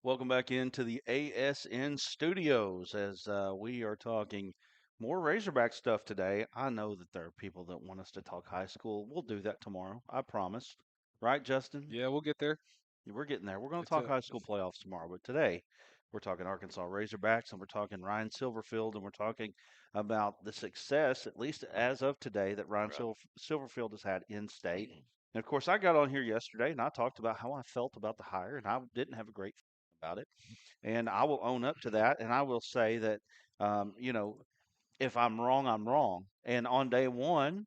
Welcome back into the ASN studios as we are talking more Razorback stuff today. I know that there are people that want us to talk high school. We'll do that tomorrow, I promise. Right, Justin? Yeah, we'll get there. We're getting there. We're going to It's talk a high school playoffs tomorrow, but today we're talking Arkansas Razorbacks and we're talking Ryan Silverfield and we're talking about the success, at least as of today, that Ryan Right. Silverfield has had in state. And of course, I got on here yesterday and I talked about how I felt about the hire, and I didn't have a great feeling about it. And I will own up to that. And I will say that, um, you know, if I'm wrong, I'm wrong. And on day one,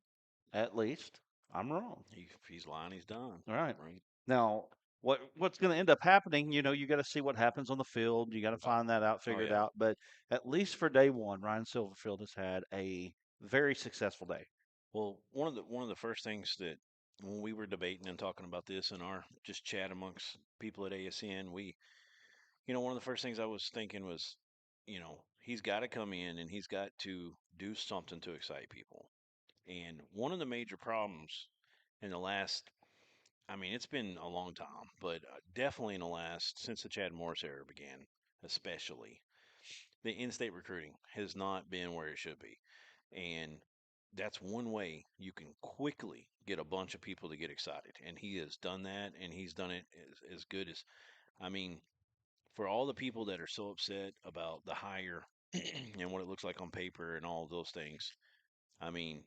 at least, I'm wrong. If he's lying, he's done. All right. Right. Now, what's going to end up happening? You got to see what happens on the field. You got to Oh, find that out, oh figure it yeah. out. But at least for day one, Ryan Silverfield has had a very successful day. Well, one of the first things that when we were debating and talking about this in our just chat amongst people at ASN, one of the first things I was thinking was, he's got to come in and he's got to do something to excite people. And one of the major problems in the last, I mean, it's been a long time, but definitely in the last, since the Chad Morris era began, especially, the in-state recruiting has not been where it should be, and that's one way you can quickly get a bunch of people to get excited. And he has done that, and he's done it as good as, I mean, for all the people that are so upset about the hire and what it looks like on paper and all of those things, I mean,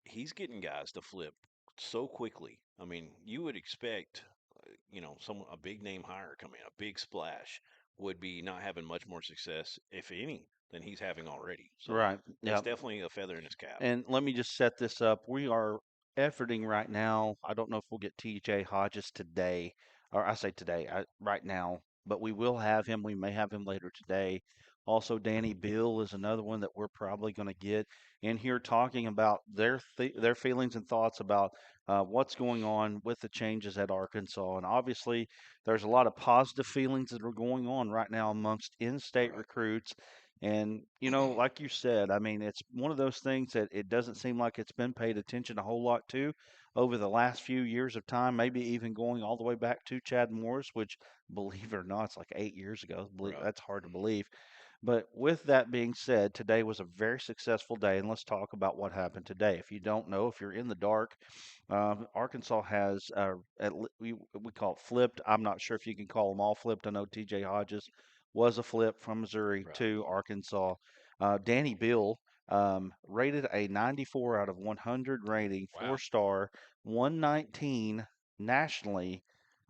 he's getting guys to flip so quickly. I mean, you would expect, some a big name hire coming, a big splash would be not having much more success, if any, than he's having already. So Right. that's Yeah. definitely a feather in his cap. And let me just set this up. We are efforting right now. I don't know if we'll get TJ Hodges today, or I say today, right now, but we will have him. We may have him later today. Also, Danny Bill is another one that we're probably going to get in here talking about their feelings and thoughts about what's going on with the changes at Arkansas. And obviously, there's a lot of positive feelings that are going on right now amongst in-state Right. recruits, and, like you said, I mean, it's one of those things that it doesn't seem like it's been paid attention a whole lot to over the last few years of time, maybe even going all the way back to Chad Morris, which, believe it or not, it's like 8 years ago. Right. That's hard to believe. But with that being said, today was a very successful day, and let's talk about what happened today. If you don't know, if you're in the dark, Arkansas has we call it flipped. I'm not sure if you can call them all flipped. I know T.J. Hodges was a flip from Missouri Right. to Arkansas. Danny Bill rated a 94 out of 100 rating, wow. 4 star, 119 nationally.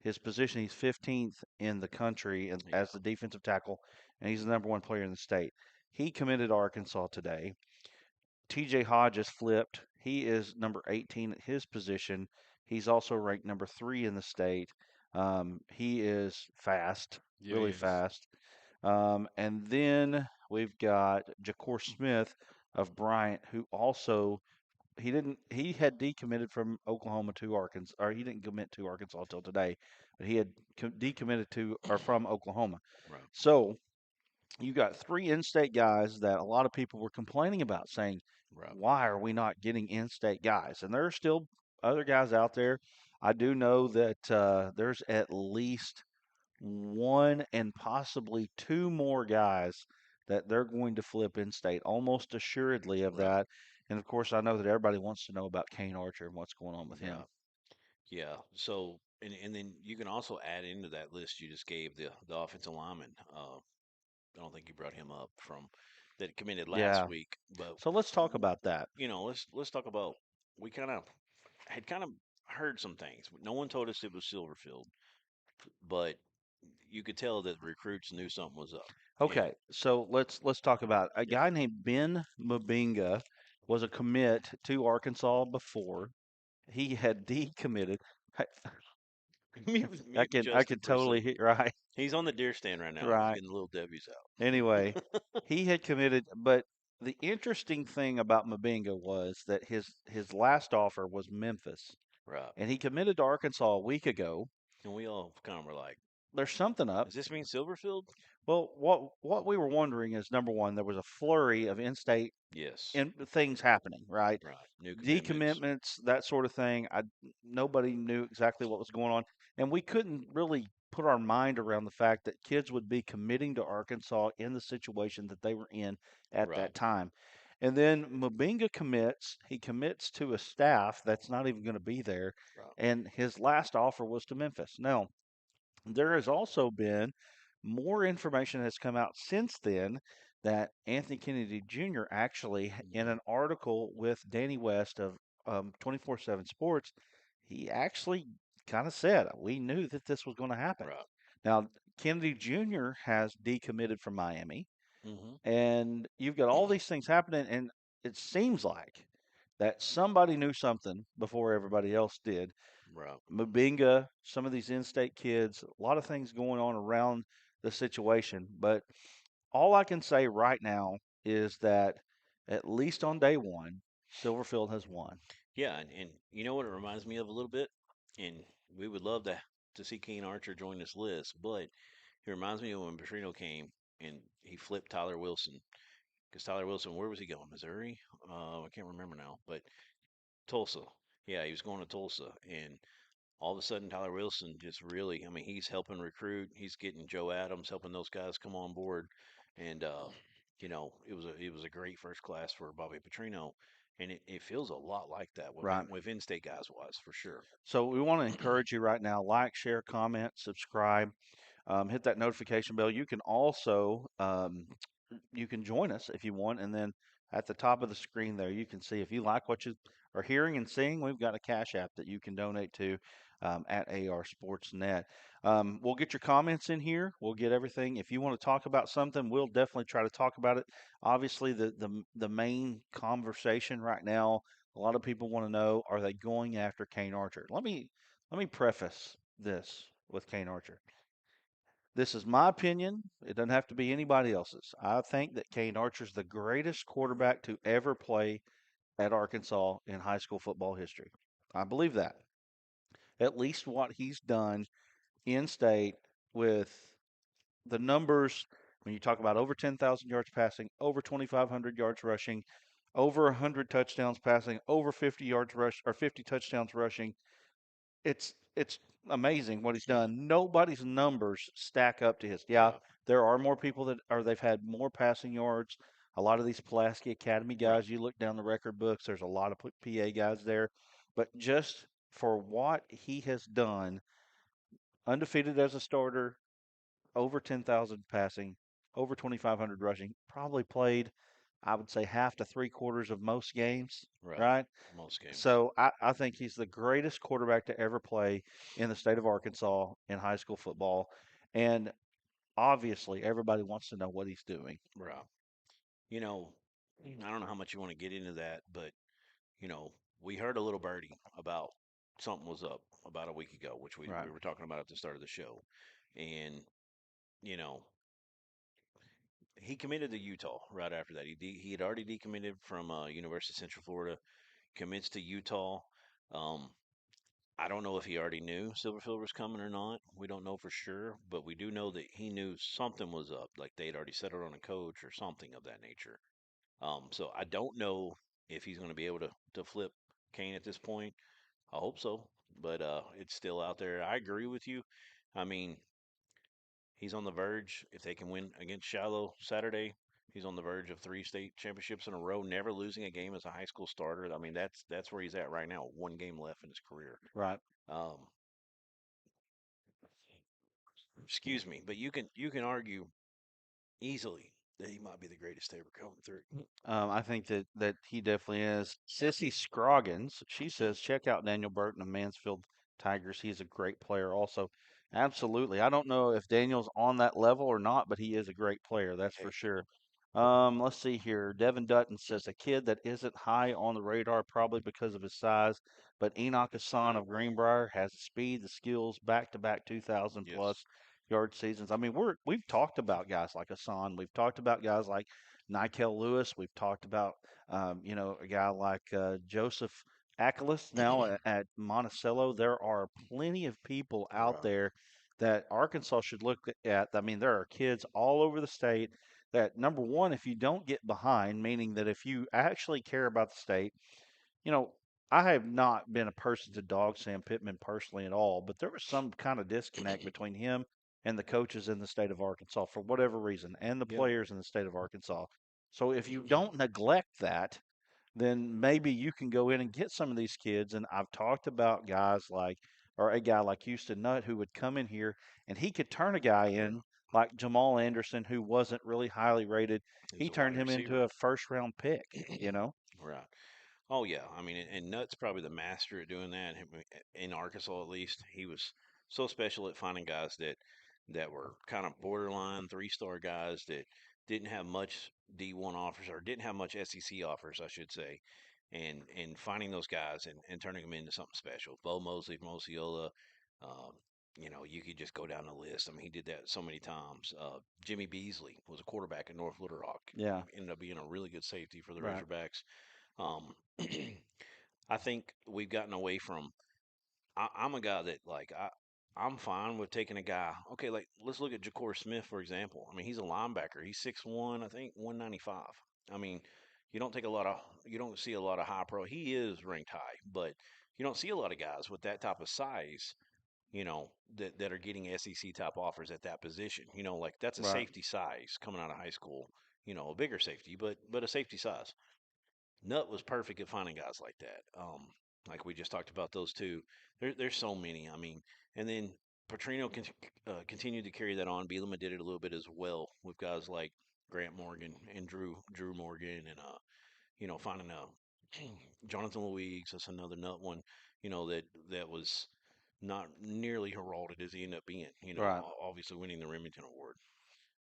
His position, he's 15th in the country as Yeah. the defensive tackle, and he's the number one player in the state. He committed Arkansas today. TJ Hodges flipped. He is number 18 at his position. He's also ranked number 3 in the state. He is fast, Yeah, he really is. fast. And then we've got Jacor Smith of Bryant, who also he had decommitted from Oklahoma to Arkansas, or he didn't commit to Arkansas until today, but he had decommitted to or from Oklahoma. Right. So you got three in-state guys that a lot of people were complaining about, saying, Right. "Why are we not getting in-state guys?" And there are still other guys out there. I do know that there's at least one and possibly two more guys that they're going to flip in-state, almost assuredly of Right. that. And of course, I know that everybody wants to know about Kane Archer and what's going on with him. Right. Yeah. So, and then you can also add into that list you just gave the offensive lineman. I don't think you brought him up from that committed last Yeah. week, but So let's talk about that. let's talk about, we kind of heard some things. No one told us it was Silverfield, but you could tell that the recruits knew something was up. And Okay, so let's talk about a yeah, guy named Ben Mabinga was a commit to Arkansas before. He had decommitted. I, mute I Justin can for a totally second. hit right, He's on the deer stand right now, right. getting the little W's Anyway, out. he had committed, but the interesting thing about Mabinga was that his last offer was Memphis, Right. and he committed to Arkansas a week ago. And we all kind of were like, There's something up. does this mean Silverfield? Well, what we were wondering is, number one, there was a flurry of in-state Yes. in things happening, right? Right. New commitments. Decommitments, that sort of thing. Nobody knew exactly what was going on, and we couldn't really put our mind around the fact that kids would be committing to Arkansas in the situation that they were in at Right. that time. And then Mabinga commits. He commits to a staff that's not even going to be there. Right. And his last offer was to Memphis. Now, there has also been more information has come out since then that Anthony Kennedy Jr. actually, in Hmm. an article with Danny West of 24/7 Sports, he actually kind of said, we knew that this was going to happen. Right. Now, Kennedy Jr. has decommitted from Miami, Hmm. and you've got all these things happening, and it seems like that somebody knew something before everybody else did. Right. Mubinga, some of these in-state kids, a lot of things going on around the situation. But all I can say right now is that at least on day one, Silverfield has won. Yeah, and you know what it reminds me of a little bit, and we would love to see Kane Archer join this list, but he reminds me of when Petrino came and he flipped Tyler Wilson. Because Tyler Wilson, where was he going? Missouri? I can't remember now, but Tulsa. Yeah, he was going to Tulsa, and all of a sudden Tyler Wilson just really, I mean, he's helping recruit. He's getting Joe Adams, helping those guys come on board, and it was a great first class for Bobby Petrino, and it feels a lot like that with Right. with in-state guys wise for sure. So we want to encourage you right now, like, share, comment, subscribe. Hit that notification bell. You can also you can join us if you want, and then at the top of the screen there, you can see if you like what you are hearing and seeing. We've got a cash app that you can donate to at AR Sportsnet. We'll get your comments in here. We'll get everything. If you want to talk about something, we'll definitely try to talk about it. Obviously, the main conversation right now, a lot of people want to know: are they going after Kane Archer? Let me preface this with Kane Archer. This is my opinion. It doesn't have to be anybody else's. I think that Kane Archer's the greatest quarterback to ever play at Arkansas in high school football history. I believe that. At least what he's done in state with the numbers, when you talk about over 10,000 yards passing, over 2,500 yards rushing, over 100 touchdowns passing, over 50 yards rush or 50 touchdowns rushing, it's amazing what he's done. Nobody's numbers stack up to his. Yeah, Right, there are more people that are they've had more passing yards. A lot of these Pulaski Academy right, guys, you look down the record books, there's a lot of PA guys there. But just for what he has done, undefeated as a starter, over 10,000 passing, over 2,500 rushing, probably played, I would say, half to three-quarters of most games, right. right? Most games. So I think he's the greatest quarterback to ever play in the state of Arkansas in high school football. And obviously, everybody wants to know what he's doing. Right. You know, I don't know how much you want to get into that, but you know, we heard a little birdie about something was up about a week ago, which we, Right. we were talking about at the start of the show. And, you know, he committed to Utah right after that. He had already decommitted from University of Central Florida, commits to Utah. Um, I don't know if he already knew Silverfield was coming or not. We don't know for sure, but we do know that he knew something was up, like they'd already settled on a coach or something of that nature. So I don't know if he's going to be able to flip Kane at this point. I hope so, but it's still out there. I agree with you. I mean, he's on the verge. If they can win against Shiloh Saturday, he's on the verge of three state championships in a row, never losing a game as a high school starter. I mean, that's where he's at right now. One game left in his career. Right. Um, excuse me, but you can argue easily that he might be the greatest to ever come through. I think that he definitely is. Sissy Scroggins, she says, check out Daniel Burton of Mansfield Tigers. He's a great player, also. Absolutely. I don't know if Daniel's on that level or not, but he is a great player, that's for Hey, sure. Let's see here. Devin Dutton says a kid that isn't high on the radar, probably because of his size, but Enoch Hassan of Greenbrier has the speed, the skills, back-to-back 2,000 yes, plus yard seasons. I mean, we've talked about guys like Hassan. We've talked about guys like Nikel Lewis. We've talked about, a guy like Joseph Ackles now at Monticello. There are plenty of people out right, there that Arkansas should look at. I mean, there are kids all over the state that, number one, if you don't get behind, meaning that if you actually care about the state, you know, I have not been a person to dog Sam Pittman personally at all, but there was some kind of disconnect between him and the coaches in the state of Arkansas for whatever reason, and the Yep. players in the state of Arkansas. So if you don't neglect that, then maybe you can go in and get some of these kids. And I've talked about guys like, or a guy like Houston Nutt who would come in here and he could turn a guy in like Jamal Anderson, who wasn't really highly rated. He was He a turned wide him into receiver. a first round pick. Right. Oh yeah, I mean, and Nutt's probably the master at doing that. In Arkansas, at least, he was so special at finding guys that were kind of borderline 3-star guys that didn't have much D1 offers or didn't have much SEC offers, I should say, and finding those guys and turning them into something special. Bo Mosley, Mosiola, um, you could just go down the list. I mean, he did that so many times. Jimmy Beasley was a quarterback at North Little Rock. Yeah, Ended up being a really good safety for the right, Razorbacks. Um, I think we've gotten away from. I'm a guy that I'm fine with taking a guy. Okay, like let's look at Ja'Cory Smith for example. I mean, he's a linebacker. He's 6'1", I think 195. I mean, you don't see a lot of high pro. He is ranked high, but you don't see a lot of guys with that type of size. That are getting SEC type offers at that position. Like that's a right. safety size coming out of high school. A bigger safety, but a safety size. Nutt was perfect at finding guys like that. Like we just talked about those two. There's so many. I mean, and then Petrino continued to carry that on. Bielema did it a little bit as well with guys like Grant Morgan and Drew Morgan, and finding Jonathan Louise. That's another Nutt one. That was not nearly heralded as he ended up being. Right. Obviously winning the Remington Award.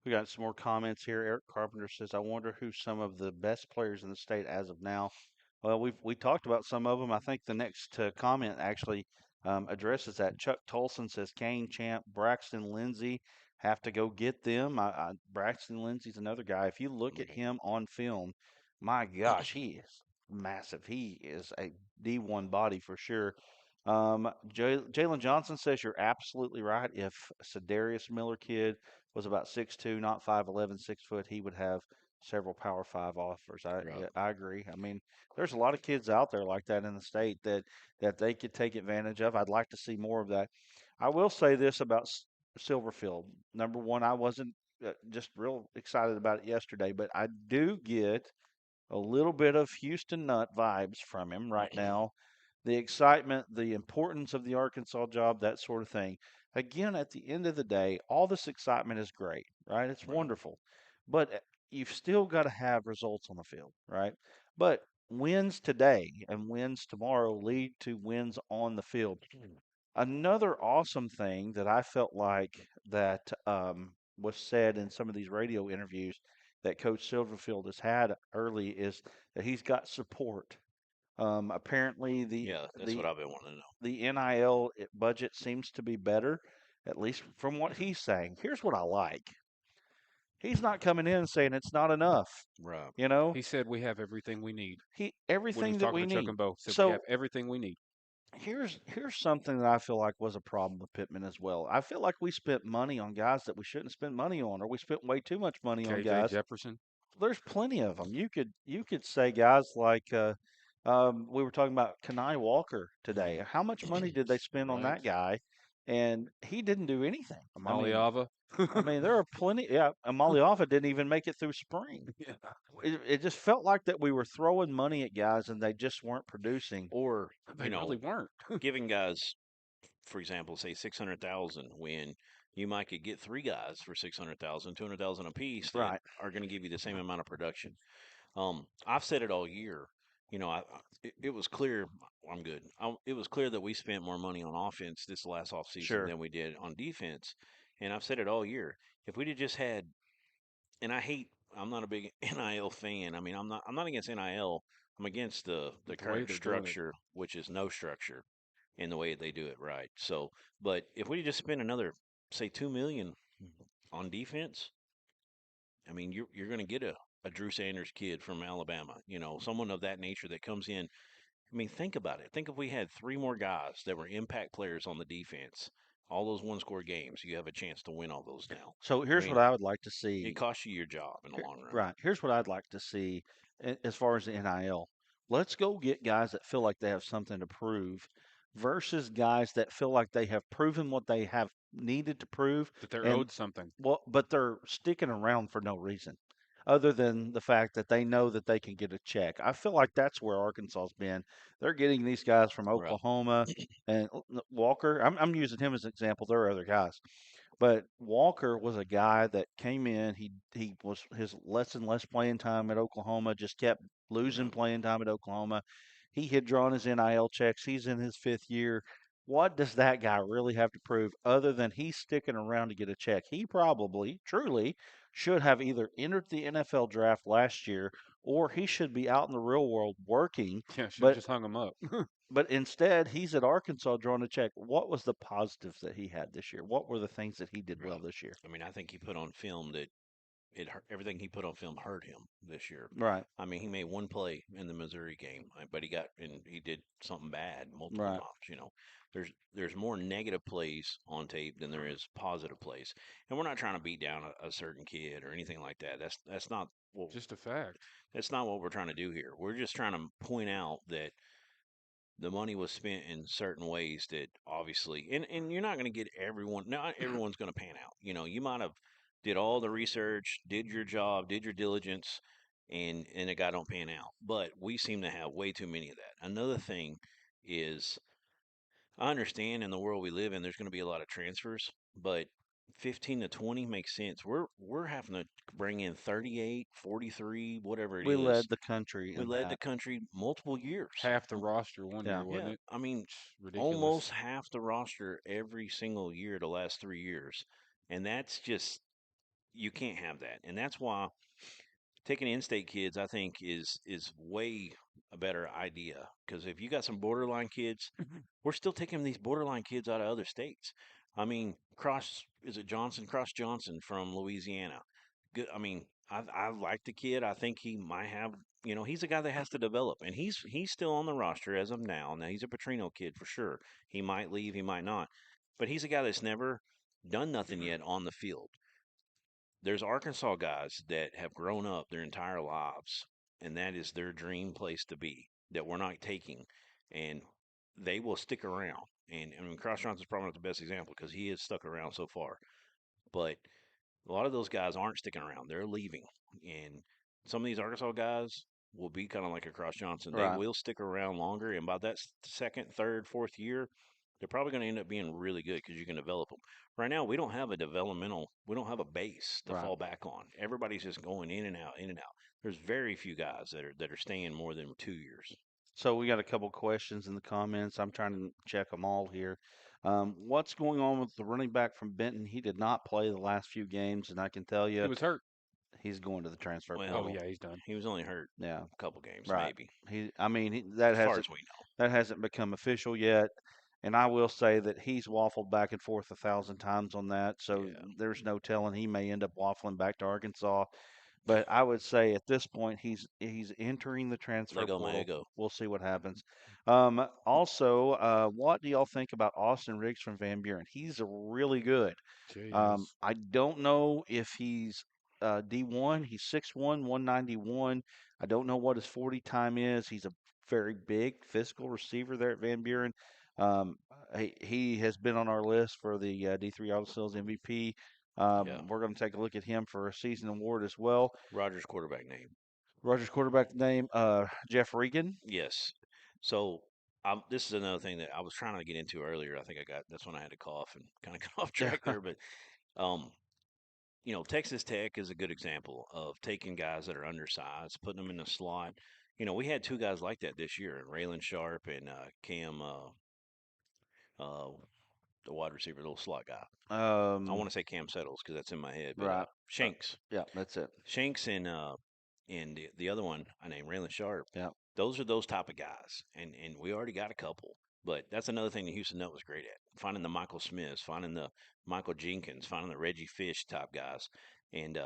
We got some more comments here. Eric Carpenter says, "I wonder who some of the best players in the state as of now." Well, we talked about some of them. I think the next comment actually addresses that. Chuck Tolson says, "Kane, Champ, Braxton, Lindsey have to go get them." Braxton Lindsey's another guy. If you look at Right. him on film, my gosh, he is massive. He is a D1 body for sure. Jalen Johnson says you're absolutely right. If Sedarius Miller kid was about 6'2", not 5'11", 6 foot, he would have several Power Five offers. Right. Yeah, I agree. I mean, there's a lot of kids out there like that in the state that they could take advantage of. I'd like to see more of that. I will say this about Silverfield. Number one, I wasn't just real excited about it yesterday, but I do get a little bit of Houston Nutt vibes from him right now. The excitement, the importance of the Arkansas job, that sort of thing. Again, at the end of the day, all this excitement is great, right? It's Right. wonderful. But you've still got to have results on the field, right? But wins today and wins tomorrow lead to wins on the field. Another awesome thing that I felt like that was said in some of these radio interviews that Coach Silverfield has had early is that he's got support. Apparently, Yeah, that's what the I've been wanting to know. the NIL budget seems to be better, at least from what he's saying. Here's what I like: he's not coming in and saying it's not enough. Right. You know, He said we have everything we need. he When he was everything that talking we to Chuck need. and Bo, said we have So everything we need. here's something that I feel like was a problem with Pittman as well. I feel like we spent money on guys that we shouldn't spend money on, or we spent way too much money on KJ guys. Jefferson. There's plenty of them. You could say guys like we were talking about Kanai Walker today. How much money did they spend on Right. that guy? And he didn't do anything. Amaliava. There are plenty. Yeah, Amaliafa didn't even make it through spring. Yeah. It just felt like that we were throwing money at guys and they just weren't producing. Or, They really weren't. giving guys, for example, say 600,000 when you might could get three guys for 600,000, 200,000 apiece that Right. are going to give you the same amount of production. I've said it all year. It was clear. I'm good. It was clear that we spent more money on offense this last offseason Sure. than we did on defense. And I've said it all year. If we'd have just had, and I hate, I'm not a big NIL fan. I mean, I'm not against NIL. I'm against the The way current they're doing it. structure, which is no structure in the way they do it right. So, but if we just spend another, say, 2 million on defense, I mean, you're going to get a Drew Sanders kid from Alabama, someone of that nature that comes in. I mean, think about it. Think if we had three more guys that were impact players on the defense, all those one score games, you have a chance to win all those now. So I here's what mean, I would like to it see. costs you your job in the long run. Right. Here's what I'd like to see as far as the NIL. let's go get guys that feel like they have something to prove versus guys that feel like they have proven what they have needed to prove That they're and owed something. well, but they're sticking around for no reason other than the fact that they know that they can get a check. I feel like that's where Arkansas's been. They're getting these guys from Right. Oklahoma and Walker. I'm using him as an example. There are other guys. But Walker was a guy that came in. He was his less and less playing time at Oklahoma. Just kept losing Yeah. playing time at Oklahoma. He had drawn his NIL checks. He's in his fifth year. What does that guy really have to prove other than he's sticking around to get a check? He probably, truly, should have either entered the NFL draft last year or he should be out in the real world working. Yeah, should have But just hung him up. but instead, he's at Arkansas drawing a check. What was the positives that he had this year? What were the things that he did well Right. this year? I mean, I think he put on film that everything he put on film hurt him this year. Right, I mean, he made one play in the Missouri game, but he did something bad multiple right. times. There's more negative plays on tape than there is positive plays, and we're not trying to beat down a certain kid or anything like that. Just a fact. That's not what we're trying to do here. We're just trying to point out that the money was spent in certain ways that obviously and you're not going to get everyone, not everyone's going to pan out. You might have did all the research, did your job, did your diligence, and it got don't pan out, but we seem to have way too many of that. Another thing is, I understand in the world we live in there's going to be a lot of transfers, but 15 to 20 makes sense. We're having to bring in 38, 43, whatever it We is. led the country We in led the that. country multiple years. Half the roster one Yeah. year, wasn't Yeah, it? I mean, almost Ridiculous. half the roster every single year the last 3 years. And that's just, you can't have that. And that's why taking in-state kids, I think, is way a better idea. Because if you got some borderline kids, we're still taking these borderline kids out of other states. I mean, Cross Johnson from Louisiana. Good. I mean, I like the kid. I think he might have. He's a guy that has to develop, and he's still on the roster as of now. Now he's a Petrino kid for sure. He might leave, he might not, but he's a guy that's never done nothing yet on the field. There's Arkansas guys that have grown up their entire lives, and that is their dream place to be, that we're not taking, and they will stick around. And I mean, Cross Johnson's probably not the best example because he has stuck around so far, but a lot of those guys aren't sticking around. They're leaving. And some of these Arkansas guys will be kind of like a Cross Johnson. They Right. will stick around longer. And by that second, third, fourth year, they're probably going to end up being really good because you can develop them. Right now, we don't have a base to Right. fall back on. Everybody's just going in and out, in and out. There's very few guys that are staying more than 2 years. So we got a couple questions in the comments. I'm trying to check them all here. What's going on with the running back from Benton? He did not play the last few games, and I can tell He you was hurt. he's going to the transfer Well, Oh portal. yeah, he's done. he was only hurt Yeah. a couple games, Right. maybe, I mean, as far as we know. that hasn't become official yet. And I will say that he's waffled back and forth 1,000 times on that. So Yeah, there's no telling he may end up waffling back to Arkansas. But I would say at this point he's entering the transfer Lego portal. Mago. We'll see what happens. Also, what do y'all think about Austin Riggs from Van Buren? He's really good. Jeez. I don't know if he's D1. He's 6'1", 191. I don't know what his 40 time is. He's a very big physical receiver there at Van Buren. Um, he has been on our list for the D3 Auto Sales MVP. Yeah, We're going to take a look at him for a season award as well. Rogers quarterback name. Rogers quarterback name, Jeff Regan. Yes. So this is another thing that I was trying to get into earlier. I think that's when I had to cough and kind of got off Yeah. track there. But um, Texas Tech is a good example of taking guys that are undersized, putting them in the slot. We had two guys like that this year, Raylan Sharp and Cam, uh, the wide receiver, little slot guy. I Um, want to say Cam Settles because that's in my head, but right. Uh, Shanks. yeah, that's it. Shanks and the other one I named Raylan Sharp. Yeah. Those are those type of guys, and we already got a couple. But that's another thing that Houston Nutt was great at: finding the Michael Smiths, finding the Michael Jenkins, finding the Reggie Fish type guys, and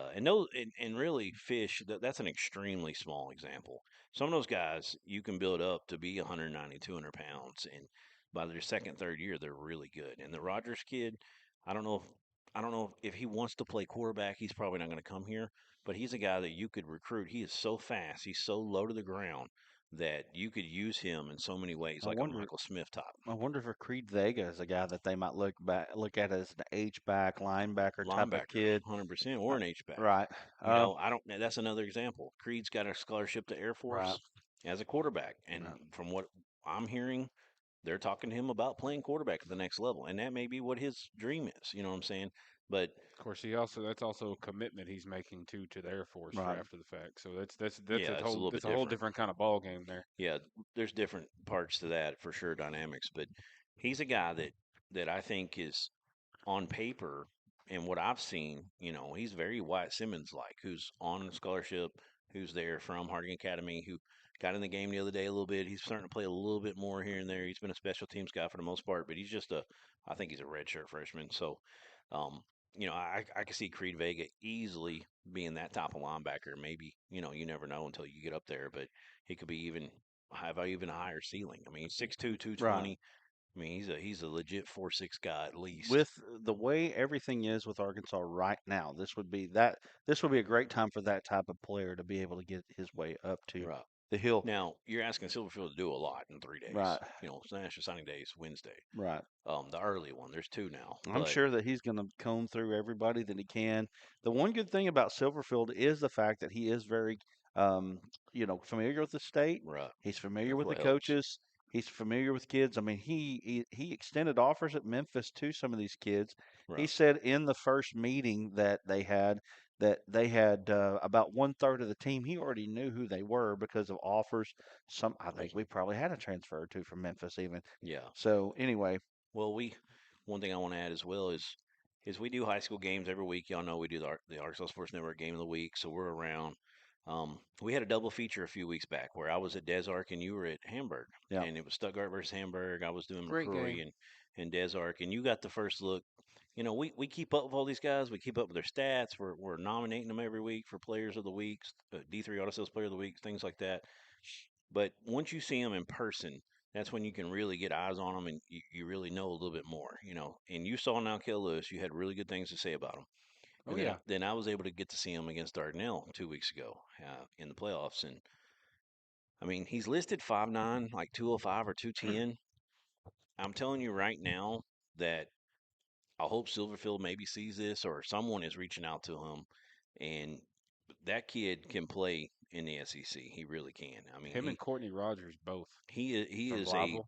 really Fish. That's an extremely small example. Some of those guys you can build up to be 190, 200 pounds, and by their second, third year, they're really good. And the Rogers kid, I don't know if I don't know if he wants to play quarterback. He's probably not going to come here, but he's a guy that you could recruit. He is so fast. He's so low to the ground that you could use him in so many ways, I like a wonder. Michael Smith type I wonder if Creed Vega is a guy that they might look at as an H back linebacker type of linebacker, kid. 100%, Uh, or an H back. right. I don't. That's another example. Creed's got a scholarship to Air Right. Force as a quarterback, and Right. from what I'm hearing, they're talking to him about playing quarterback at the next level, and that may be what his dream is. You know what I'm saying? But Of course, that's also a commitment he's making to the Air Force for Right. after the fact. So that's yeah, it's a little bit that's a whole different. different kind of ball game there. Yeah, there's different parts to that for sure, dynamics. But he's a guy that I think is on paper and what I've seen, he's very Wyatt Simmons like, who's on a scholarship, who's there from Harding Academy, who got in the game the other day a little bit. He's starting to play a little bit more here and there. He's been a special teams guy for the most part, but I think he's a redshirt freshman. So, um, I can see Creed Vega easily being that type of linebacker. Maybe, you never know until you get up there, but he could be have even a higher ceiling. I mean, 6'2", Right. 220. I mean, he's a legit 4'6" guy at least. With the way everything is with Arkansas right now, this would be a great time for that type of player to be able to get his way up to Right. the hill. Now, you're asking Silverfield to do a lot in 3 days. Right. It's National Signing Day is Wednesday. Right. The early one, there's two now. I'm But sure that he's going to comb through everybody that he can. The one good thing about Silverfield is the fact that he is very, um, familiar with the state. right, He's familiar that's with the what helps. coaches. He's familiar with kids. I mean, he extended offers at Memphis to some of these kids. He Right, said in the first meeting that they had about 1/3 of the team. He already knew who they were because of offers. I think we probably had a transfer or two from Memphis even. yeah. So anyway, Well, one thing I want to add as well is we do high school games every week. Y'all know we do the Arkansas Sports Network Game of the Week, so we're around. We had a double feature a few weeks back where I was at Des Arc and you were at Hamburg, yeah, and it was Stuttgart versus Hamburg. I was doing Great game. McCrory and Des Arc, and you got the first look. We keep up with all these guys. We keep up with their stats. We're nominating them every week for Players of the Week, D3 Auto Sales Player of the Week, things like that. But once you see them in person, that's when you can really get eyes on them and you really know a little bit more. And you saw now Kel Lewis, you had really good things to say about him. Oh And then yeah, then I was able to get to see him against Dardanelle 2 weeks ago in the playoffs. And I mean, he's listed 5'9", like 205 or 210. I'm telling you right now that I hope Silverfield maybe sees this or someone is reaching out to him. And that kid can play in the SEC. He really can. I mean, him and Courtney Rogers both he from is a Blytheville.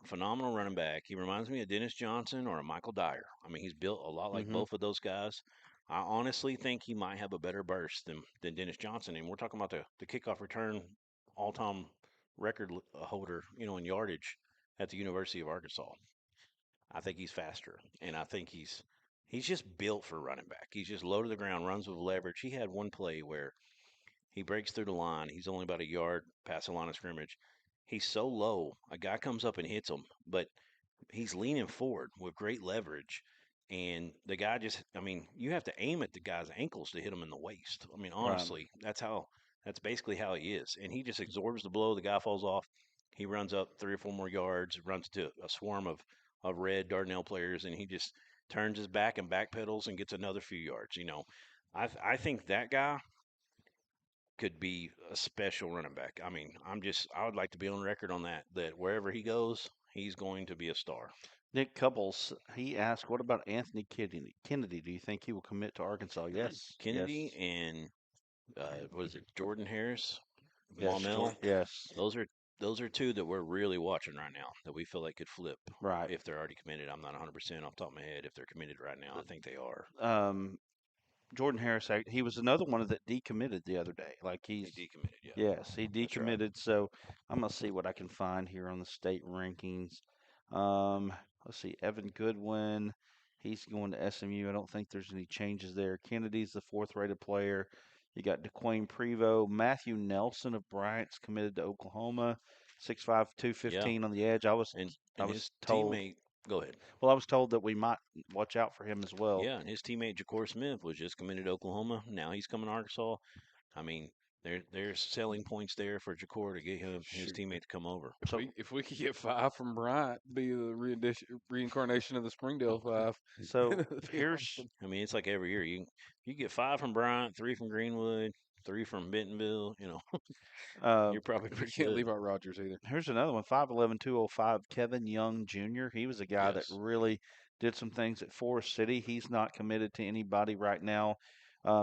phenomenal running back. He reminds me of Dennis Johnson or a Michael Dyer. I mean, he's built a lot like hmm both of those guys. I honestly think he might have a better burst than Dennis Johnson. And we're talking about the kickoff return all time record holder, in yardage at the University of Arkansas. I think he's faster, and I think he's just built for running back. He's just low to the ground, runs with leverage. He had one play where he breaks through the line. He's only about a yard past the line of scrimmage. He's so low, a guy comes up and hits him, but he's leaning forward with great leverage. And the guy I mean, you have to aim at the guy's ankles to hit him in the waist. I mean, right. honestly, that's basically how he is. And he just absorbs the blow. The guy falls off. He runs up 3 or 4 more yards, runs to a swarm of red Dardanelle players, and he just turns his back and backpedals and gets another few yards. I think that guy could be a special running back. I mean, I would like to be on record on that wherever he goes, he's going to be a star. Nick Couples, he asked, "What about Anthony Kennedy? Kennedy, do you think he will commit to Arkansas?" Yes, Kennedy yes, and was it Jordan Harris, yes, Maumelle? yes. Those are those are two that we're really watching right now that we feel like could flip Right. if they're already committed. I'm not 100% off the top of my head if they're committed right now. I think they are. Um, Jordan Harris, he was another one that decommitted the other day. Like He he's, decommitted, yeah. yes, he That's right. decommitted. So I'm gonna see what I can find here on the state rankings. Um, let's see, Evan Goodwin, he's going to SMU. I don't think there's any changes there. Kennedy's the fourth rated player. You got DeQuane Prevost, Matthew Nelson of Bryant's committed to Oklahoma, 6'5", Yeah. 215 on the edge. I was And I and was his told, teammate, go ahead. well, I was told that we might watch out for him as well. Yeah, and his teammate Ja'Cour Smith was just committed to Oklahoma. Now he's coming to Arkansas. I mean, there's selling points there for Ja'Cour to get his Shoot, teammate to come over. So if we could get five from Bryant, be the reincarnation of the Springdale Five. so It'd be here's awesome. I mean, it's like every year you get 5 from Bryant, 3 from Greenwood, 3 from Bentonville. Uh, You're probably We pretty can't good. leave out Rogers either. Here's another one, 5'11", 205, Kevin Young Jr. He was a guy that Yes. really did some things at Forest City. He's not committed to anybody right now.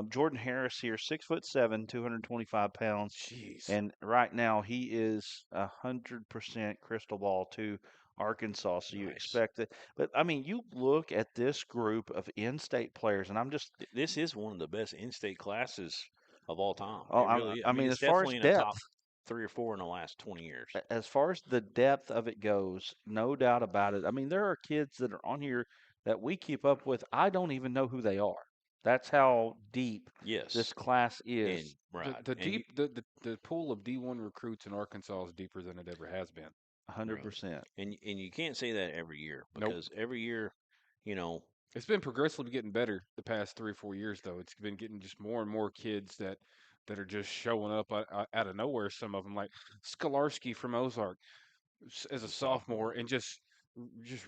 Jordan Harris here, 6'7", 225 pounds, Jeez. and right now he is 100% crystal ball to Arkansas. So you Nice. expect it, but I mean, you look at this group of in-state players, and I'm just, This is one of the best in-state classes of all time. oh, It really is. I I mean, mean, it's as far as definitely in the top depth, 3 or 4 in the last 20 years. as far as the depth of it goes, no doubt about it. I mean, there are kids that are on here that we keep up with. I don't even know who they are. That's how deep Yes. this class And is. The right. the And you deep the pool of D1 recruits in Arkansas is deeper than it ever has been. 100%. and you can't say that every year Nope. because every year, you know, It's been progressively getting better the past 3 or 4 years, though. It's been getting just more and more kids that are just showing up out of nowhere. Some of them, like Skolarski from Ozark, as a as a sophomore, sophomore, and just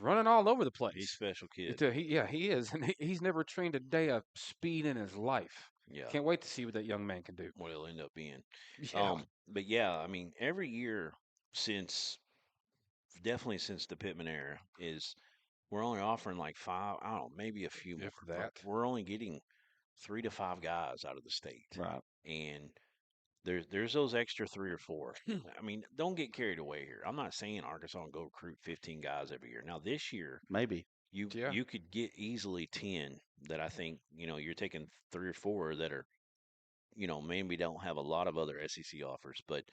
running all over the he's a place. special kid. He is, and he's never trained a day of speed in his life. Yeah. Can't wait to see what that young man can do. What he'll end up being. Yeah, But yeah, I mean, every year since definitely since the Pittman era is we're only offering like 5, I don't know, maybe a few if more, but that. we're only getting 3 to 5 guys out of the state. Right. And there's those extra 3 or 4. I mean, don't get carried away here. I'm not saying Arkansas will go recruit 15 guys every year. Now this year, Maybe. Yeah, you could get easily 10 that I think, you're taking 3 or 4 that are, maybe don't have a lot of other SEC offers, but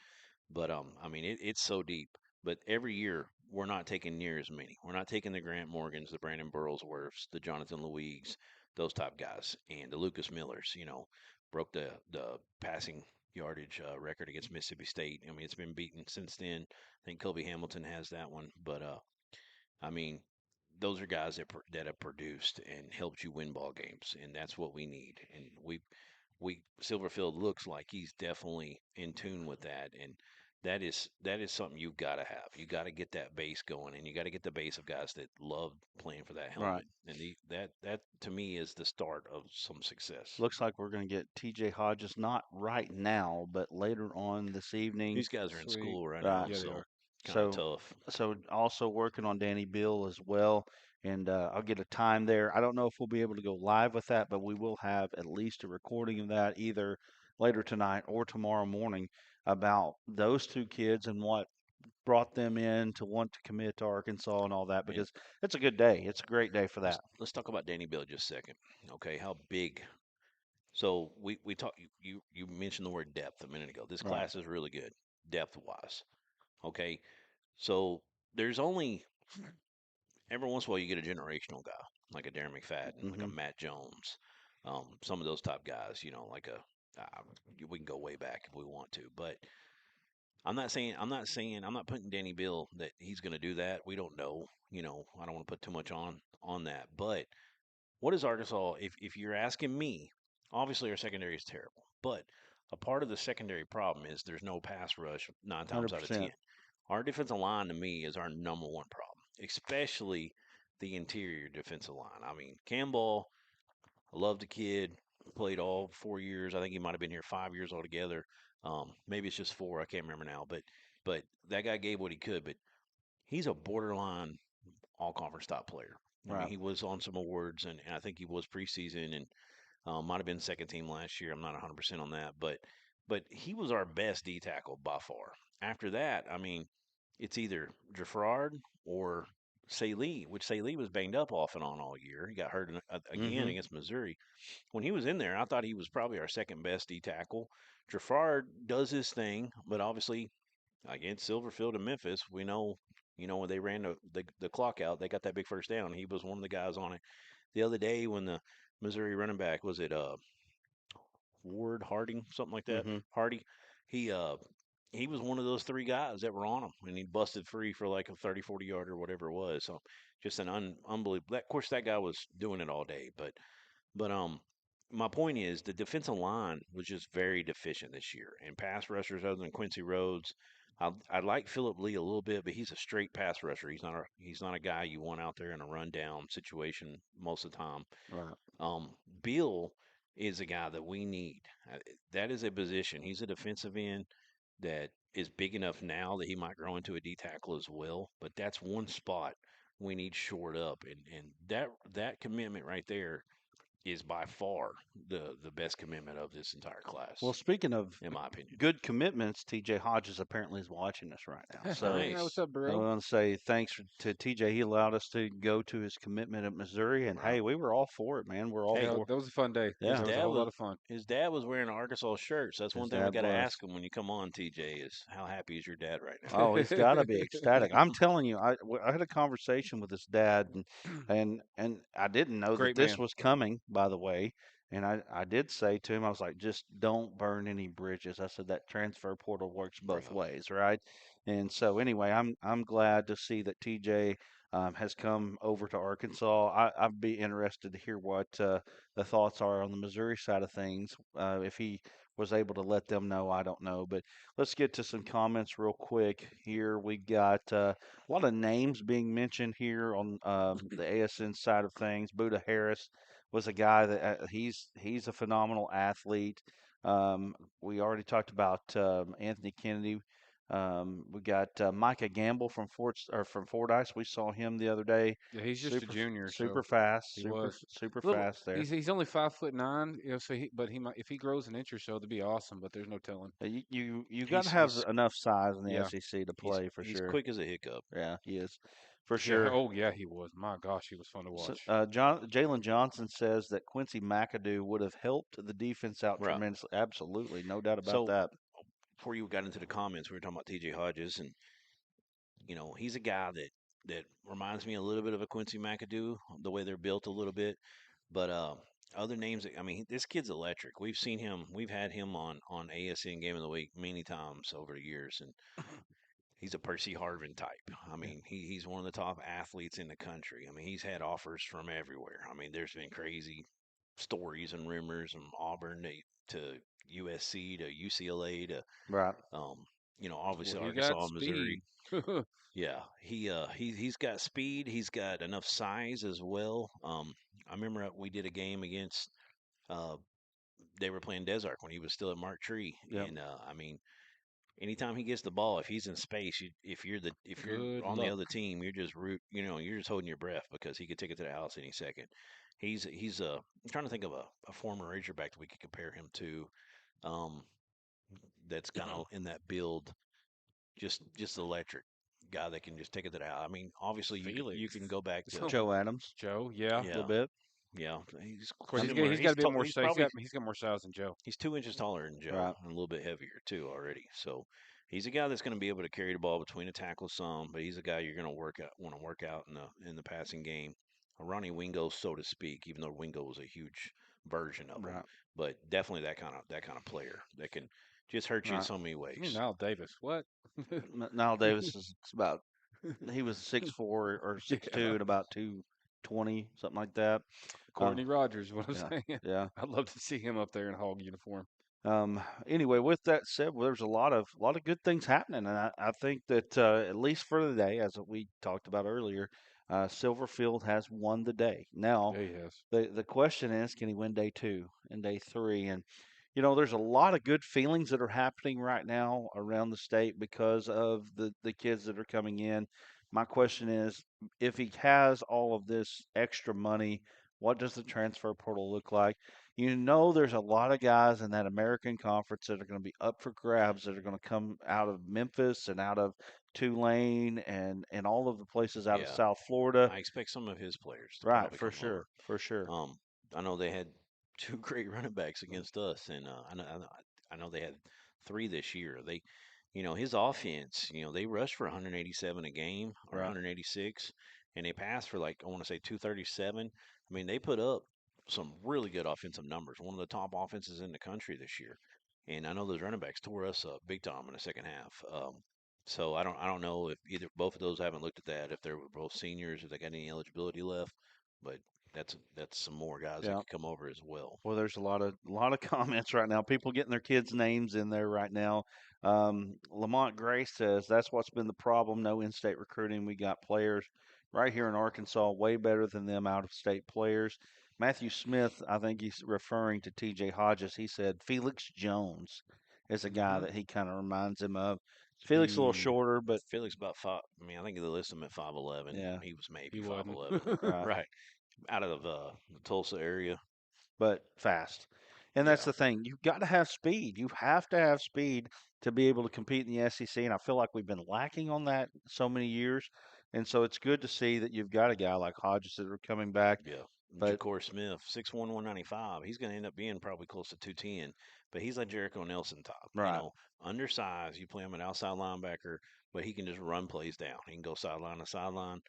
I mean it's so deep. But every year we're not taking near as many. We're not taking the Grant Morgans, the Brandon Burlesworths, the Jonathan Louigs, those type guys, and the Lucas Millers. Broke the passing yardage record against Mississippi State. I mean it's been beaten since then. I think Kobe Hamilton has that one, but I mean those are guys that have produced and helped you win ball games, and that's what we need. And we Silverfield looks like he's definitely in tune with that, and that is something you've got to have. You got to get that base going, and you got to get the base of guys that love playing for that Right. helmet. And that to me is the start of some success. Looks like we're going to get TJ Hodges, not right now, but later on this evening. These guys are in sweet. school right Right. now, Yeah, they so are. kind of So, tough. so also working on Danny Bill as well, and I'll get a time there. I don't know if we'll be able to go live with that, but we will have at least a recording of that either later tonight or tomorrow morning about those two kids and what brought them in to want to commit to Arkansas and all that And because it's a good day. It's a great day for that. let's talk about Danny Bill just a second. Okay, how big? So we talk. You mentioned the word depth a minute ago. This Right. class is really good depth wise. Okay, so there's only every once in a while you get a generational guy like a Darren McFadden, like a Hmm. Matt Jones, some of those top guys. Like we can go way back if we want to, but I'm not putting Danny Bill that he's going to do that. We don't know. I don't want to put too much on that, but what is Arkansas? If you're asking me, obviously our secondary is terrible, but a part of the secondary problem is there's no pass rush 9 times out of 10. 100%. Our defensive line to me is our number one problem, especially the interior defensive line. I mean, Campbell, I love the kid. Played all 4 years. I think he might have been here 5 years altogether. Maybe it's just four. I can't remember now. But that guy gave what he could. But he's a borderline all conference top player. I mean, Right. he was on some awards, and I think he was preseason, and might have been second team last year. I'm not 100% on that, but he was our best D tackle by far. After that, I mean, it's either Jafrard or Say Lee, which Say Lee was banged up off and on all year. He got hurt again Hmm. against Missouri. When he was in there, I thought he was probably our second best D tackle. Jafrard does his thing, but obviously against Silverfield and Memphis, we know, when they ran the clock out, they got that big first down. He was one of the guys on it. The other day when the Missouri running back was it Ward Harding, something like that. Hmm. Hardy, he uh he was one of those three guys that were on him, and he busted free for like a 30, 40 yard or whatever it was. So just an unbelievable. Of course, that guy was doing it all day, but my point is the defensive line was just very deficient this year, and pass rushers other than Quincy Rhodes. I like Philip Lee a little bit, but he's a straight pass rusher. He's not a guy you want out there in a rundown situation most of the time. Right. Um, Bill is a guy that we need. Uh, That is a position. He's a defensive end that is big enough now that he might grow into a D tackle as well. But that's one spot we need shored up, and that commitment right there is by far the best commitment of this entire Well, class, speaking of in my opinion. good commitments, TJ Hodges apparently is watching us right now. So Yeah, what's Nice. up, I bro? want to say thanks to TJ. He allowed us to go to his commitment at Missouri, and Right. hey, we were all for it, man. We're all Hey, Yeah, for that was a fun day. his yeah. That was a dad whole lot was of fun. his dad was wearing an Arkansas shirt. So that's His one thing we dad got to was. ask him when you come on, TJ, is how happy is your dad right now? Oh, he's got to be ecstatic. I'm telling you, I had a conversation with his dad, and I didn't know that Great this man. was coming, by the way. And I did say to him, I was like, just don't burn any bridges. I said that transfer portal works Bring both up. ways, right? And so anyway, I'm glad to see that TJ has come over to Arkansas. I'd be interested to hear what the thoughts are on the Missouri side of things. If he was able to let them know, I don't know, but let's get to some comments real quick here. We got a lot of names being mentioned here on the ASN side of things. Buda Harris was a guy that he's a phenomenal athlete. We already talked about Anthony Kennedy. We got Micah Gamble from Fordyce. We saw him the other day. Yeah, he's just a junior, so Super fast, he was super little. fast there. He's only 5'9", so but he might if he grows an inch or so, that'd be awesome. But there's no telling. You got to He's have he's enough size in the Yeah, SEC to he's play for he's sure. quick as a hiccup. Yeah, he is for yeah. sure. Oh yeah, he was. My gosh, he was fun to So, watch. Jalen Johnson says that Quincy McAdoo would have helped the defense out Right. tremendously. Absolutely, no doubt about So that. before you got into the comments, we were talking about TJ Hodges, and he's a guy that reminds me a little bit of a Quincy McAdoo, the way they're built a little bit. But other names, I mean, this kid's electric. We've seen him, we've had him on ASN Game of the Week many times over the years, and he's a Percy Harvin type. I Yeah, mean, he's one of the top athletes in the country. I mean, he's had offers from everywhere. I mean, there's been crazy stories and rumors from Auburn to USC to UCLA to right. um, Well, obviously he got Arkansas, Missouri. speed. Good Yeah, he's got speed. He's got enough size as well. I remember we did a game against. Uh, they were playing Desark when he was still at Mark Tree, Yep. and I mean, anytime he gets the ball, if he's in space, if you're on the luck. other team, you're just you're just holding your breath because he could take it to the house any second. He's I'm trying to think of a former Razorback that we could compare him to. Um, that's kind of in that build, just electric guy that can just take it to the house. I mean, obviously you Felix. can go back to So Joe Adams, Joe, yeah. a little yeah bit. yeah he's Of course, Um, similar. he's got a bit more He's size. probably He's got more size than Joe. he's 2 inches taller than Joe right. and a little bit heavier too already. So he's a guy that's going to be able to carry the ball between the tackles some, but he's a guy you're going to want to work out in the passing game. A Ronnie Wingo, so to speak, even though Wingo was a huge version of him, Right. but definitely that kind of player that can just hurt you in Right. so many I mean, ways. Niall Davis. What? Niall Davis is about he was 6'4" or 6'2" Yeah. and about 220, something like that. Um, Courtney Rogers. What I'm yeah, saying. yeah. I'd love to see him up there in hog uniform. Anyway, with that said, well, there's a lot of good things happening, and I think that at least for the day, as we talked about earlier, Silverfield has won the day. Now, Yeah, he has. the question is, can he win day two and day three? And there's a lot of good feelings that are happening right now around the state because of the kids that are coming in. My question is, if he has all of this extra money, what does the transfer portal look like? There's a lot of guys in that American Conference that are going to be up for grabs that are going to come out of Memphis and out of Tulane and all of the places out of Yeah, South Florida. I expect some of his players to Right, probably for come sure, over. for sure. Um, I know they had two great running backs against us, and I know they had three this year. His offense, they rushed for 187 a game or Right, 186, and they passed for like I want to say 237. I mean, they put up some really good offensive numbers. One of the top offenses in the country this year, and I know those running backs tore us up big time in the second half. So I don't know if either both of those I haven't looked at that if they were both seniors if they got any eligibility left, but that's some more guys that yeah. could come over as well. Well, there's a lot of comments right now. People getting their kids' names in there right now. Lamont Gray says that's what's been the problem. No in-state recruiting. We got players right here in Arkansas way better than them out-of-state players. Matthew Smith, I think he's referring to T.J. Hodges. He said Felix Jones is a guy Hmm. that he kind of reminds him of. Felix a little Speed. shorter, but Felix about five. I mean, I think they list him at 5'11". yeah, He was maybe He wasn't. 5'11". right. Right, out of the Tulsa area. But fast. And that's Yeah, the thing. You've got to have speed. You have to have speed to be able to compete in the SEC. And I feel like we've been lacking on that so many years. And so it's good to see that you've got a guy like Hodges that are coming back. yeah. But Ja'Cour Smith, 6'1", 195. He's going to end up being probably close to 210, but he's like Jericho Nelson top. right, Undersized. You play him at outside linebacker, but he can just run plays down. He can go sideline to sideline.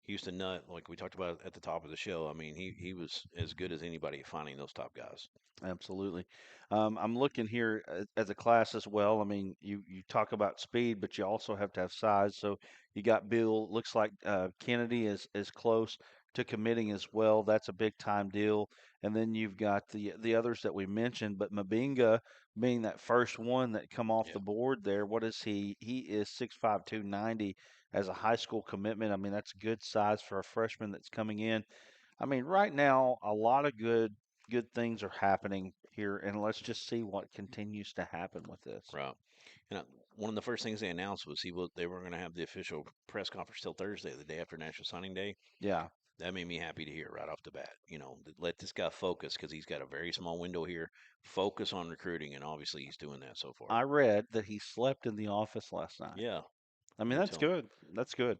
Houston Nutt, like we talked about at the top of the show. I mean, he was as good as anybody at finding those top guys. absolutely. I'm looking here as a class as well. I mean, you talk about speed, but you also have to have size. So you got Bill. Looks like Kennedy is close to committing as well. That's a big time deal. And then you've got the others that we mentioned, but Mabinga being that first one that come off Yeah, the board there. What is he? He is 6'5", 290 as a high school commitment. I mean, that's good size for a freshman that's coming in. I mean, right now, a lot of good things are happening here, and let's just see what continues to happen with this. right. And one of the first things they announced was they were going to have the official press conference till Thursday, the day after National Signing Day. Yeah, That made me happy to hear right off the bat. Let this guy focus because he's got a very small window here. Focus on recruiting, and obviously he's doing that so far. I read that he slept in the office last night. Yeah, I mean, no that's telling. good. That's good.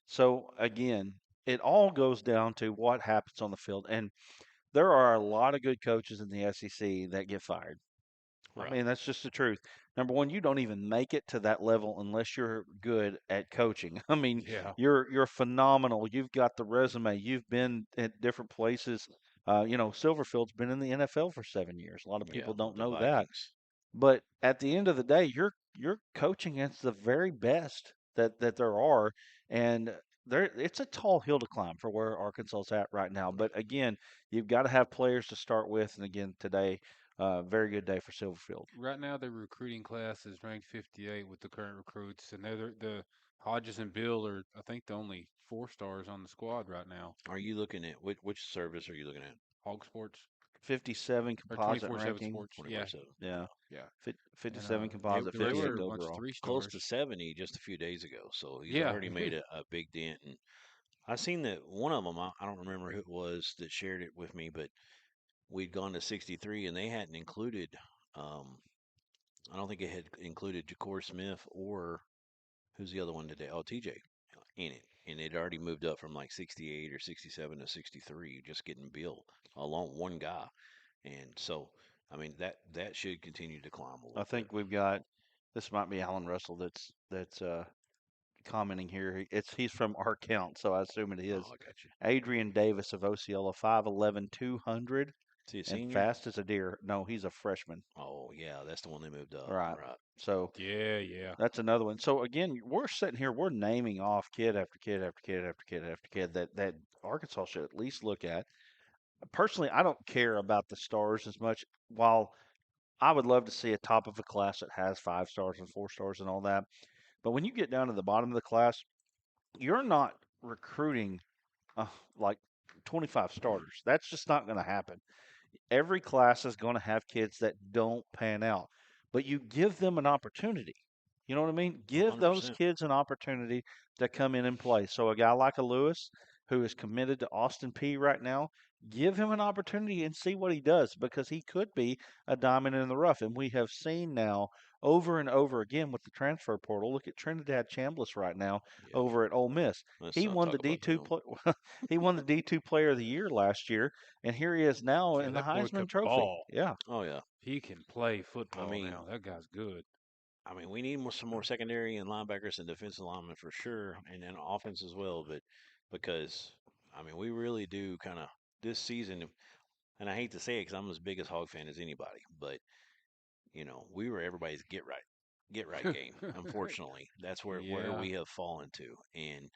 So again, it all goes down to what happens on the field, and there are a lot of good coaches in the SEC that get fired. I Right. mean, that's just the truth. Number one, you don't even make it to that level unless you're good at coaching. I mean, Yeah. you're phenomenal. You've got the resume. You've been at different places. Silverfield's been in the NFL for 7 years. A lot of Yeah, people don't with the know that. Vikings. But at the end of the day, you're coaching against the very best that there are, and there it's a tall hill to climb for where Arkansas's at right now. Right. But again, you've got to have players to start with, and again today, very good day for Silverfield. Right now, the recruiting class is ranked 58 with the current recruits, and they're the Hodges and Bill are, I think, the only 4 stars on the squad right now. Are you looking at which service are you looking at? Hog Sports 57 or composite 24/7 ranking. Sports. Yeah, 24/7. Yeah, yeah. And 57 They composite, they they were 58 were once overall. close to three-stars. 70 just a few days ago, so he's Yeah. already made a big dent. And I seen that one of them. I don't remember who it was that shared it with me, but we'd gone to 63 and they hadn't included. Um, I don't think it had included Ja'Cour Smith or who's the other one today? Oh, TJ in it, and it already moved up from like 68 or 67 to 63, just getting built along one guy. And so, I mean that should continue to climb a I little bit. think we've got this might be Alan Russell that's commenting here. He's from our count, so I assume it Oh, is. I got you. Adrian Davis of Osceola, 5'11", 200, See a and senior? fast as a deer. No, he's a freshman. Oh yeah, that's the one they moved up. Right. Right. So Yeah, yeah. that's another one. So again, we're sitting here, we're naming off kid after kid after kid after kid after kid that Arkansas should at least look at. Personally, I don't care about the stars as much. While I would love to see a top of a class that has 5 stars and 4 stars and all that, but when you get down to the bottom of the class, you're not recruiting uh, like 25 starters. That's just not going to happen. Every class is going to have kids that don't pan out, but you give them an opportunity. You know what I mean? Give those 100%. kids an opportunity to come in and play. So a guy like a Lewis, who is committed to Austin P right now, give him an opportunity and see what he does because he could be a diamond in the rough. And we have seen now over and over again with the transfer portal. Look at Trinidad Chambliss right now Yeah. over at Ole Miss. Let's He not won the talk about D2 them. he won the D2 Player of the Year last year, and here he is now Yeah, in the that boy Heisman could Trophy. ball. Yeah, Oh yeah. He can play I football mean, now. That guy's good. we need some more secondary and linebackers and defensive linemen for sure, and then offense as well. But because we really do kind of this season, and I hate to say it because I'm as big as Hog fan as anybody, but we were everybody's get right game. Unfortunately, that's where Yeah. we have fallen to, and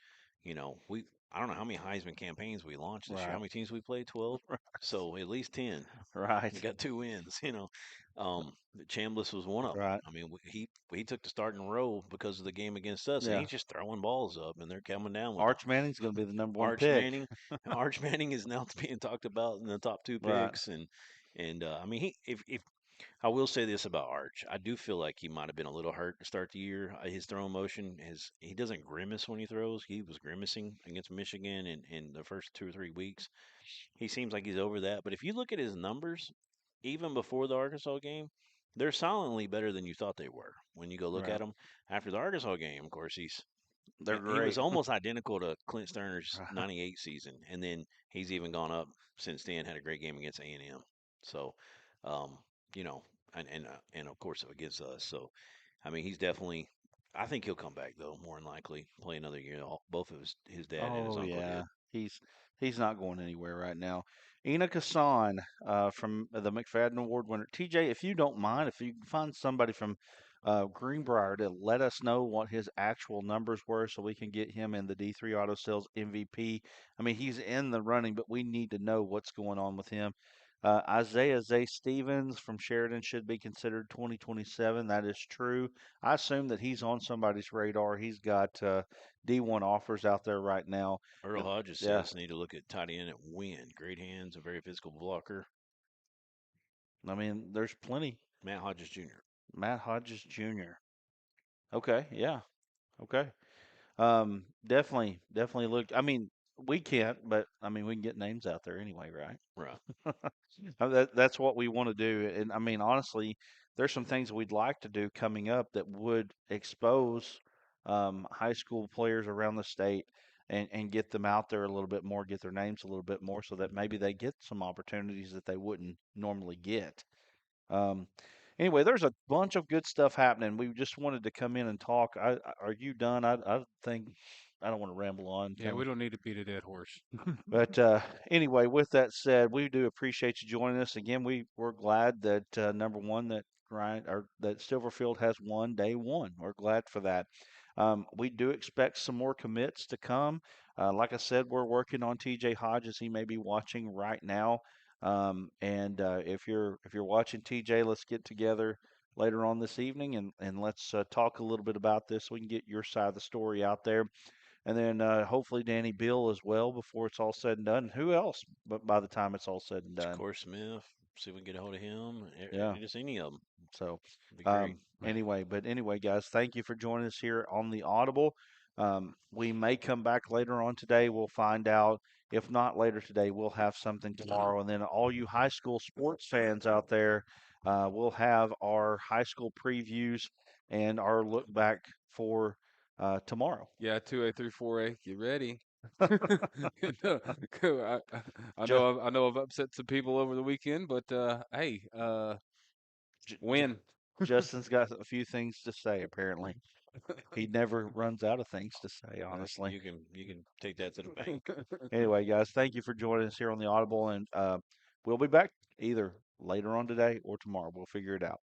we I don't know how many Heisman campaigns we launched this year. How Right. many teams we played? 12. So at least 10. We Right. got 2 wins. Chambliss was one of them. Right. I mean, he took the starting role because of the game against us, and Yeah. he's just throwing balls up, and they're coming down with them. Arch Manning's going to be the number one Arch pick. Manning, Arch Manning is now being talked about in the top two Right. picks, and I mean, if I will say this about Arch, I do feel like he might have been a little hurt to start the year. His throwing motion is he doesn't grimace when he throws. He was grimacing against Michigan in the first 2 or 3 weeks. He seems like he's over that. But if you look at his numbers, even before the Arkansas game, they're silently better than you thought they were. When you go look at Right. them after the Arkansas game, of course, They're he was great. almost identical to Clint Sterner's Right. '98 season, and then he's even gone up since then. Had a great game against A&M. So, um, you know, and of course against us. So, I mean, he's definitely. I think he'll come back though, more than likely, play another year. Both of his dad and his Oh uncle yeah, did. he's he's not going anywhere right now. Enoch Hassan, from the McFadden Award winner. TJ, if you don't mind, if you can find somebody from Greenbrier to let us know what his actual numbers were, so we can get him in the D3 Auto Sales MVP. I mean, he's in the running, but we need to know what's going on with him. Isaiah Zay Stevens from Sheridan should be considered 2027. That is true. I assume that he's on somebody's radar. He's got D1 offers out there right now. Earl Hodges Yeah, says need to look at tight end at Win. Great hands, a very physical blocker. I mean, there's plenty. Matt Hodges Jr. Matt Hodges Jr. Okay, yeah, okay. Definitely look. I mean, we can't, but I mean, we can get names out there anyway, right? Right. That's what we want to do. And I mean, honestly, there's some things we'd like to do coming up that would expose high school players around the state and get them out there a little bit more, get their names a little bit more, so that maybe they get some opportunities that they wouldn't normally get. Um, anyway, there's a bunch of good stuff happening. We just wanted to come in and talk. Are you done? I think I don't want to ramble on, Yeah, kind we of. don't need to beat a dead horse. But anyway, with that said, we do appreciate you joining us again. We're glad that number one that Ryan or that Silverfield has won day one. We're glad for that. We do expect some more commits to come. Like I said, we're working on TJ Hodges. He may be watching right now. And if you're watching TJ, let's get together later on this evening and let's talk a little bit about this so we can get your side of the story out there. And then hopefully Danny Bill as well before it's all said and done. Who else? But by the time it's all said and done, Core Smith. See if we can get a hold of him. yeah. Just any of them. So Be great. anyway, guys, thank you for joining us here on the Audible. We may come back later on today. We'll find out. If not later today, we'll have something tomorrow. And then all you high school sports fans out there, we'll have our high school previews and our look back for tomorrow. Yeah, 2A, 3, 4A, get ready. No, cool. Just, I know I've upset some people over the weekend, but hey, J- win. Justin's got a few things to say, apparently. He never runs out of things to say, honestly. You can take that to the bank. Anyway, guys, thank you for joining us here on the Audible, and we'll be back either later on today or tomorrow. We'll figure it out.